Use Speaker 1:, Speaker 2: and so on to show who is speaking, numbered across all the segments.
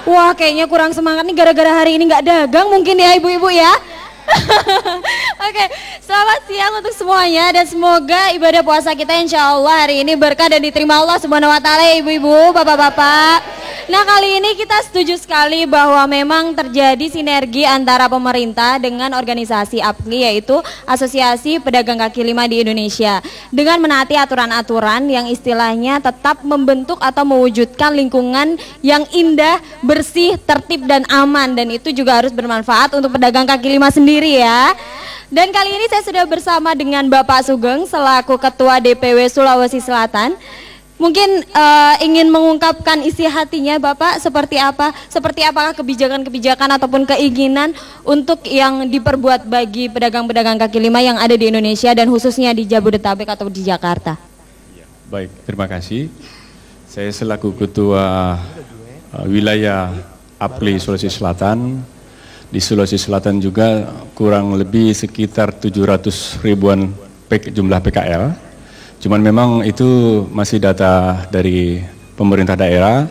Speaker 1: Wah, kayaknya kurang semangat nih gara-gara hari ini nggak dagang mungkin ya ibu-ibu ya. Oke, selamat siang untuk semuanya dan semoga ibadah puasa kita insya Allah hari ini berkah dan diterima Allah Subhanahu Wa Taala, ibu-ibu, bapak-bapak. Nah, kali ini kita setuju sekali bahwa memang terjadi sinergi antara pemerintah dengan organisasi APKLI, yaitu Asosiasi Pedagang Kaki Lima di Indonesia, dengan menaati aturan-aturan yang istilahnya tetap membentuk atau mewujudkan lingkungan yang indah, bersih, tertib dan aman, dan itu juga harus bermanfaat untuk pedagang kaki lima sendiri ya. Dan kali ini saya sudah bersama dengan Bapak Sugeng selaku Ketua DPW Sulawesi Selatan. Mungkin ingin mengungkapkan isi hatinya Bapak seperti apa? Seperti apakah kebijakan-kebijakan ataupun keinginan untuk yang diperbuat bagi pedagang-pedagang kaki lima yang ada di Indonesia dan khususnya di Jabodetabek atau di Jakarta?
Speaker 2: Baik, terima kasih. Saya selaku Ketua Wilayah APKLI Sulawesi Selatan. Di Sulawesi Selatan juga kurang lebih sekitar 700 ribuan jumlah PKL. Cuman memang itu masih data dari pemerintah daerah.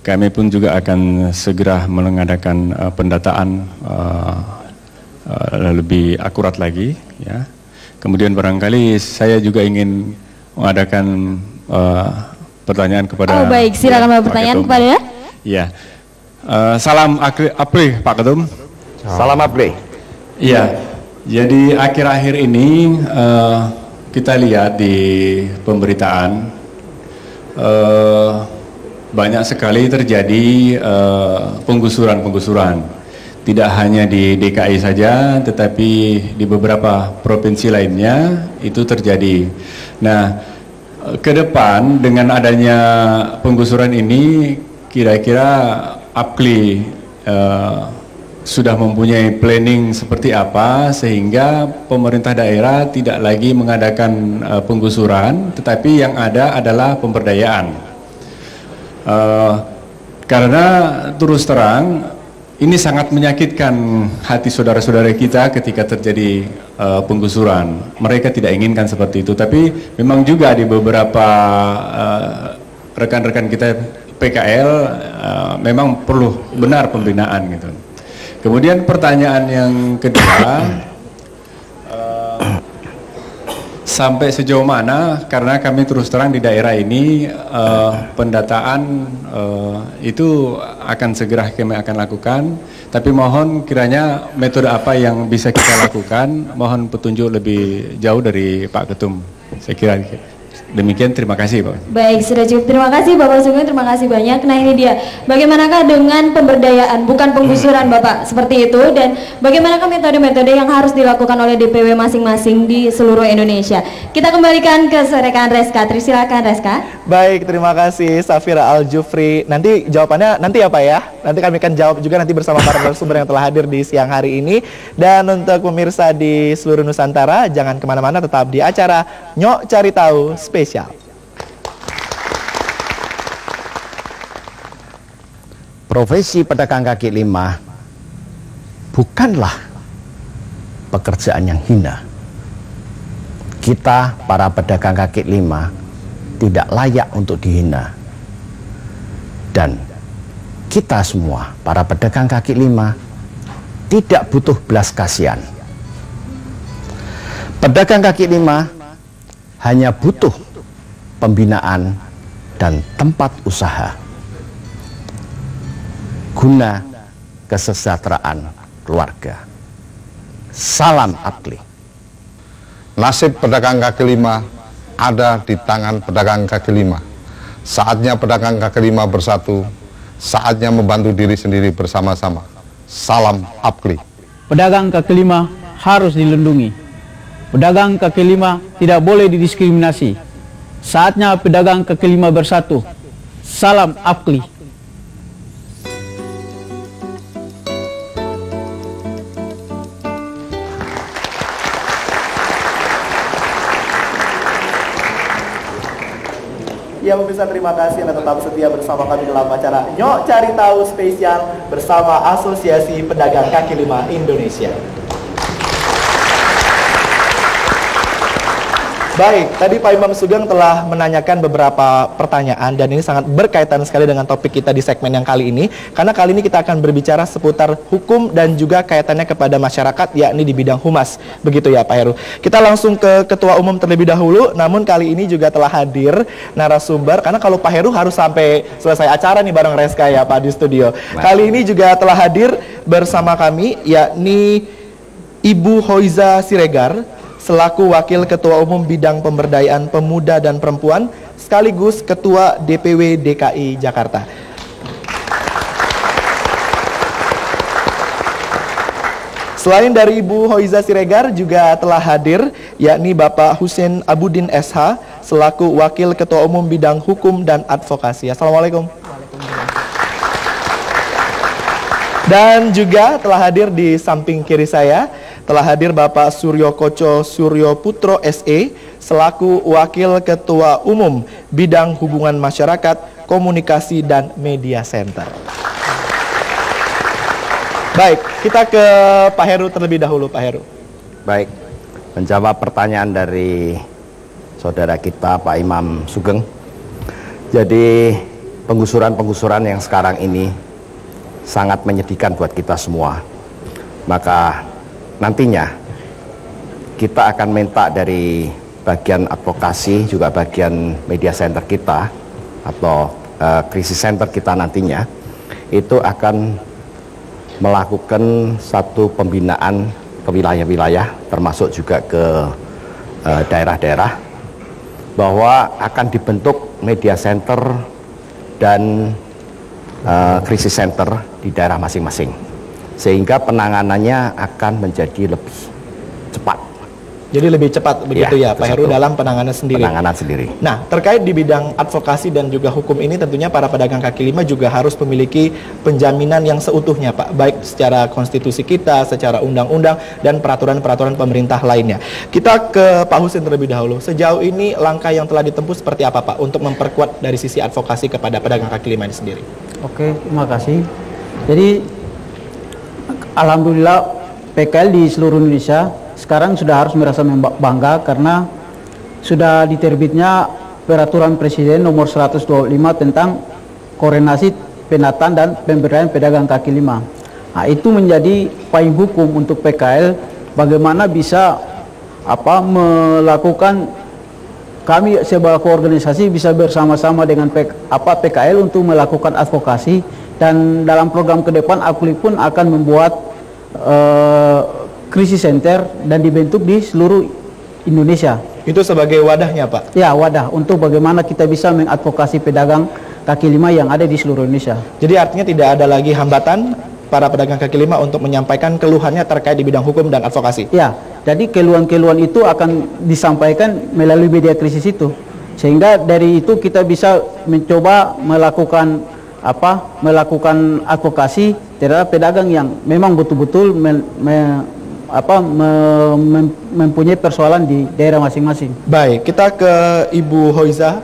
Speaker 2: Kami pun juga akan segera mengadakan pendataan lebih akurat lagi. Ya. Kemudian barangkali saya juga ingin mengadakan pertanyaan kepada.
Speaker 1: Oh baik, silakan pertanyaan kepada.
Speaker 2: Ya, salam APKLI Pak Ketum.
Speaker 3: Salam APKLI.
Speaker 2: Iya, jadi akhir-akhir ini kita lihat di pemberitaan banyak sekali terjadi penggusuran. Tidak hanya di DKI saja, tetapi di beberapa provinsi lainnya itu terjadi. Nah, ke depan dengan adanya penggusuran ini, kira-kira APKLI sudah mempunyai planning seperti apa sehingga pemerintah daerah tidak lagi mengadakan penggusuran, tetapi yang ada adalah pemberdayaan. Karena terus terang ini sangat menyakitkan hati saudara-saudara kita ketika terjadi penggusuran. Mereka tidak inginkan seperti itu, tapi memang juga di beberapa rekan-rekan kita PKL memang perlu benar pembinaan gitu. Kemudian pertanyaan yang kedua, sampai sejauh mana, karena kami terus terang di daerah ini pendataan itu akan segera kami akan lakukan, tapi mohon kiranya metode apa yang bisa kita lakukan, mohon petunjuk lebih jauh dari Pak Ketum. Saya kira demikian, terima kasih Pak.
Speaker 1: Baik, sudah cukup. Terima kasih Bapak Sugeng, terima kasih banyak. Nah ini dia, bagaimanakah dengan pemberdayaan, bukan penggusuran Bapak, seperti itu, dan bagaimanakah metode-metode yang harus dilakukan oleh DPW masing-masing di seluruh Indonesia. Kita kembalikan ke rekan Reska, silakan Reska.
Speaker 3: Baik, terima kasih Safira Al-Jufri. Nanti jawabannya nanti ya Pak ya, nanti kami akan jawab juga nanti bersama para narasumber yang telah hadir di siang hari ini. Dan untuk pemirsa di seluruh Nusantara, jangan kemana-mana, tetap di acara Nyok Cari Tahu Spesial.
Speaker 4: Profesi pedagang kaki lima bukanlah pekerjaan yang hina. Kita para pedagang kaki lima tidak layak untuk dihina. Dan kita semua para pedagang kaki lima tidak butuh belas kasihan. Pedagang kaki lima hanya butuh pembinaan dan tempat usaha guna kesejahteraan keluarga. Salam APKLI.
Speaker 5: Nasib pedagang kaki lima ada di tangan pedagang kaki lima. Saatnya pedagang kaki lima bersatu, saatnya membantu diri sendiri bersama-sama. Salam APKLI.
Speaker 6: Pedagang kaki lima harus dilindungi. Pedagang kaki lima tidak boleh didiskriminasi. Saatnya pedagang kaki lima bersatu. Salam APKLI.
Speaker 3: Ya pemirsa, terima kasih Anda tetap setia bersama kami dalam acara Nyok Cari Tahu spesial bersama Asosiasi Pedagang Kaki Lima Indonesia. Baik, tadi Pak Imam Sugeng telah menanyakan beberapa pertanyaan dan ini sangat berkaitan sekali dengan topik kita di segmen yang kali ini. Karena kali ini kita akan berbicara seputar hukum dan juga kaitannya kepada masyarakat, yakni di bidang humas. Begitu ya Pak Heru. Kita langsung ke Ketua Umum terlebih dahulu, namun kali ini juga telah hadir narasumber. Karena kalau Pak Heru harus sampai selesai acara nih bareng Reska ya Pak di studio. Kali ini juga telah hadir bersama kami, yakni Ibu Hoiza Siregar, selaku Wakil Ketua Umum Bidang Pemberdayaan Pemuda dan Perempuan, sekaligus Ketua DPW DKI Jakarta. Selain dari Ibu Hoiza Siregar, juga telah hadir, yakni Bapak Husein Abudin SH, selaku Wakil Ketua Umum Bidang Hukum dan Advokasi. Assalamualaikum. Dan juga telah hadir di samping kiri saya, telah hadir Bapak Suryo Koco Suryo Putro SE, selaku Wakil Ketua Umum Bidang Hubungan Masyarakat, Komunikasi dan Media Center. Baik, kita ke Pak Heru terlebih dahulu, Pak Heru.
Speaker 4: Baik, menjawab pertanyaan dari saudara kita Pak Imam Sugeng. Jadi penggusuran-penggusuran yang sekarang ini sangat menyedihkan buat kita semua. Maka nantinya kita akan minta dari bagian advokasi, juga bagian media center kita atau krisis center kita nantinya itu akan melakukan satu pembinaan ke wilayah-wilayah, termasuk juga ke daerah-daerah, bahwa akan dibentuk media center dan krisis center di daerah masing-masing, sehingga penanganannya akan menjadi lebih cepat.
Speaker 3: Jadi lebih cepat begitu ya Pak Heru dalam penanganan sendiri.
Speaker 4: Penanganan sendiri.
Speaker 3: Nah, terkait di bidang advokasi dan juga hukum ini, tentunya para pedagang kaki lima juga harus memiliki penjaminan yang seutuhnya Pak, baik secara konstitusi kita, secara undang-undang dan peraturan-peraturan pemerintah lainnya. Kita ke Pak Husein terlebih dahulu. Sejauh ini langkah yang telah ditempuh seperti apa Pak untuk memperkuat dari sisi advokasi kepada pedagang kaki lima ini sendiri?
Speaker 6: Oke, terima kasih. Jadi alhamdulillah PKL di seluruh Indonesia sekarang sudah harus merasa bangga karena sudah diterbitnya peraturan Presiden nomor 125 tentang koordinasi penataan dan pemberdayaan pedagang kaki lima. Nah, itu menjadi payung hukum untuk PKL bagaimana bisa melakukan, kami sebagai organisasi bisa bersama-sama dengan PKL untuk melakukan advokasi, dan dalam program ke depan APLI pun akan membuat krisis center dan dibentuk di seluruh Indonesia.
Speaker 3: Itu sebagai wadahnya Pak?
Speaker 6: Ya, wadah untuk bagaimana kita bisa mengadvokasi pedagang kaki lima yang ada di seluruh Indonesia.
Speaker 3: Jadi artinya tidak ada lagi hambatan para pedagang kaki lima untuk menyampaikan keluhannya terkait di bidang hukum dan advokasi? Ya,
Speaker 6: jadi keluhan-keluhan itu akan disampaikan melalui media krisis itu. Sehingga dari itu kita bisa mencoba melakukan advokasi terhadap pedagang yang memang betul-betul mempunyai persoalan di daerah masing-masing.
Speaker 3: Baik, kita ke Ibu Hoiza.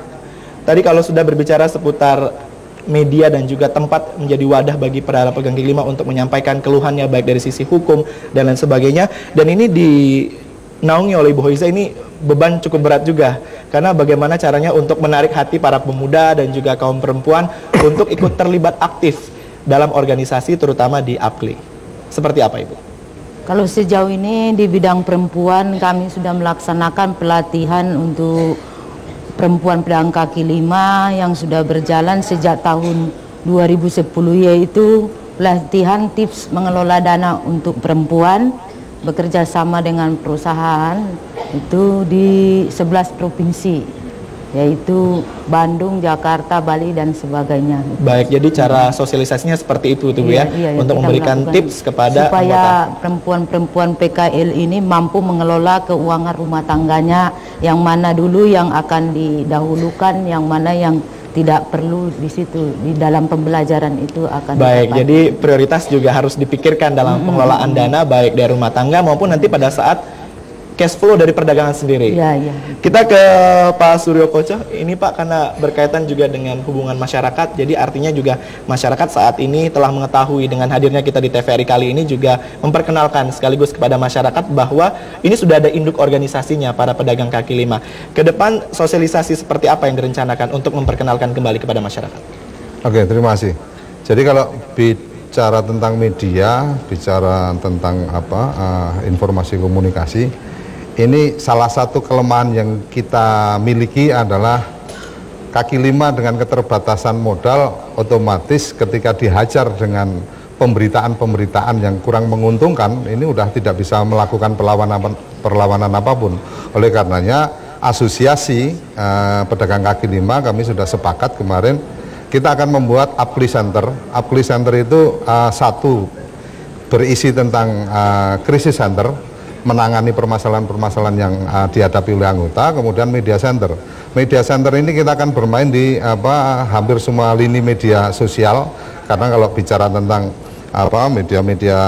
Speaker 3: Tadi kalau sudah berbicara seputar media dan juga tempat menjadi wadah bagi para pedagang kaki lima untuk menyampaikan keluhannya baik dari sisi hukum dan lain sebagainya, dan ini dinaungi oleh Ibu Hoiza, ini beban cukup berat juga, karena bagaimana caranya untuk menarik hati para pemuda dan juga kaum perempuan untuk ikut terlibat aktif dalam organisasi, terutama di APLI. Seperti apa Ibu?
Speaker 7: Kalau sejauh ini di bidang perempuan kami sudah melaksanakan pelatihan untuk perempuan pedagang kaki lima yang sudah berjalan sejak tahun 2010, yaitu pelatihan tips mengelola dana untuk perempuan bekerja sama dengan perusahaan itu di 11 provinsi, yaitu Bandung, Jakarta, Bali dan sebagainya.
Speaker 3: Baik, jadi cara sosialisasinya seperti itu tuh ya, untuk memberikan tips kepada
Speaker 7: supaya perempuan-perempuan PKL ini mampu mengelola keuangan rumah tangganya, yang mana dulu yang akan didahulukan, yang mana yang tidak perlu di situ, di dalam pembelajaran itu akan
Speaker 3: baik, jadi prioritas juga harus dipikirkan dalam pengelolaan dana baik dari rumah tangga maupun nanti pada saat cash flow dari perdagangan sendiri.
Speaker 7: Iya.
Speaker 3: Kita ke Pak Suryo Koco, ini Pak karena berkaitan juga dengan hubungan masyarakat, jadi artinya juga masyarakat saat ini telah mengetahui dengan hadirnya kita di TVRI kali ini juga memperkenalkan sekaligus kepada masyarakat bahwa ini sudah ada induk organisasinya para pedagang kaki lima. Ke depan sosialisasi seperti apa yang direncanakan untuk memperkenalkan kembali kepada masyarakat?
Speaker 5: Oke, terima kasih. Jadi kalau bicara tentang media, bicara tentang informasi komunikasi, ini salah satu kelemahan yang kita miliki adalah kaki lima dengan keterbatasan modal, otomatis ketika dihajar dengan pemberitaan-pemberitaan yang kurang menguntungkan, ini udah tidak bisa melakukan perlawanan apapun. Oleh karenanya asosiasi pedagang kaki lima kami sudah sepakat kemarin kita akan membuat Apli Center. Apli Center itu satu berisi tentang krisis center, menangani permasalahan-permasalahan yang dihadapi oleh anggota, kemudian media center. Media center ini kita akan bermain di hampir semua lini media sosial, karena kalau bicara tentang media-media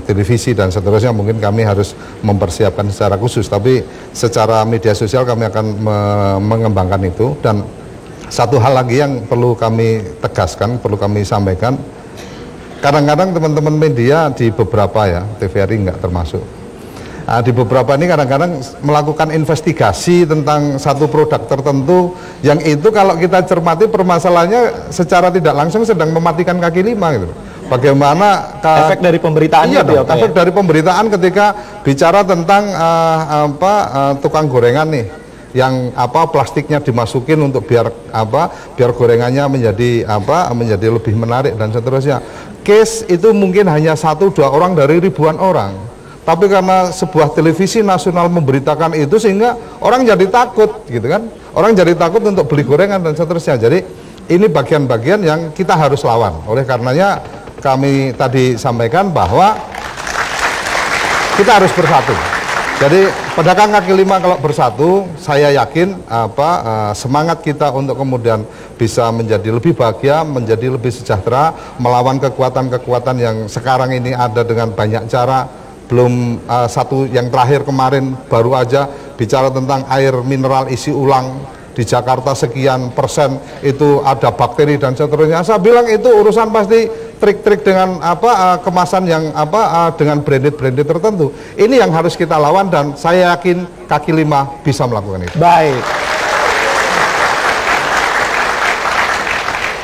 Speaker 5: televisi dan seterusnya mungkin kami harus mempersiapkan secara khusus, tapi secara media sosial kami akan mengembangkan itu. Dan satu hal lagi yang perlu kami tegaskan, perlu kami sampaikan, kadang-kadang teman-teman media di beberapa ya, TVRI nggak termasuk, di beberapa ini kadang-kadang melakukan investigasi tentang satu produk tertentu yang itu kalau kita cermati permasalahannya secara tidak langsung sedang mematikan kaki lima gitu. Bagaimana
Speaker 3: efek dari pemberitaan?
Speaker 5: Iya dong, efek dari pemberitaan ketika bicara tentang tukang gorengan nih, yang plastiknya dimasukin untuk biar gorengannya menjadi lebih menarik dan seterusnya. Case itu mungkin hanya 1-2 orang dari ribuan orang, tapi karena sebuah televisi nasional memberitakan itu sehingga orang jadi takut gitu kan, orang jadi takut untuk beli gorengan dan seterusnya. Jadi ini bagian-bagian yang kita harus lawan. Oleh karenanya kami tadi sampaikan bahwa kita harus bersatu. Jadi pedagang kaki lima kalau bersatu, saya yakin semangat kita untuk kemudian bisa menjadi lebih bahagia, menjadi lebih sejahtera, melawan kekuatan-kekuatan yang sekarang ini ada dengan banyak cara. Belum satu yang terakhir kemarin baru aja bicara tentang air mineral isi ulang di Jakarta sekian persen itu ada bakteri dan seterusnya. Saya bilang itu urusan pasti trik-trik dengan kemasan yang dengan branded tertentu. Ini yang harus kita lawan dan saya yakin kaki lima bisa melakukan itu.
Speaker 3: Baik.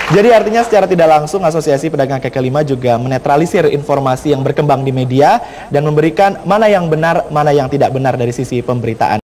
Speaker 3: Jadi artinya secara tidak langsung Asosiasi Pedagang Kaki Lima juga menetralisir informasi yang berkembang di media dan memberikan mana yang benar, mana yang tidak benar dari sisi pemberitaan.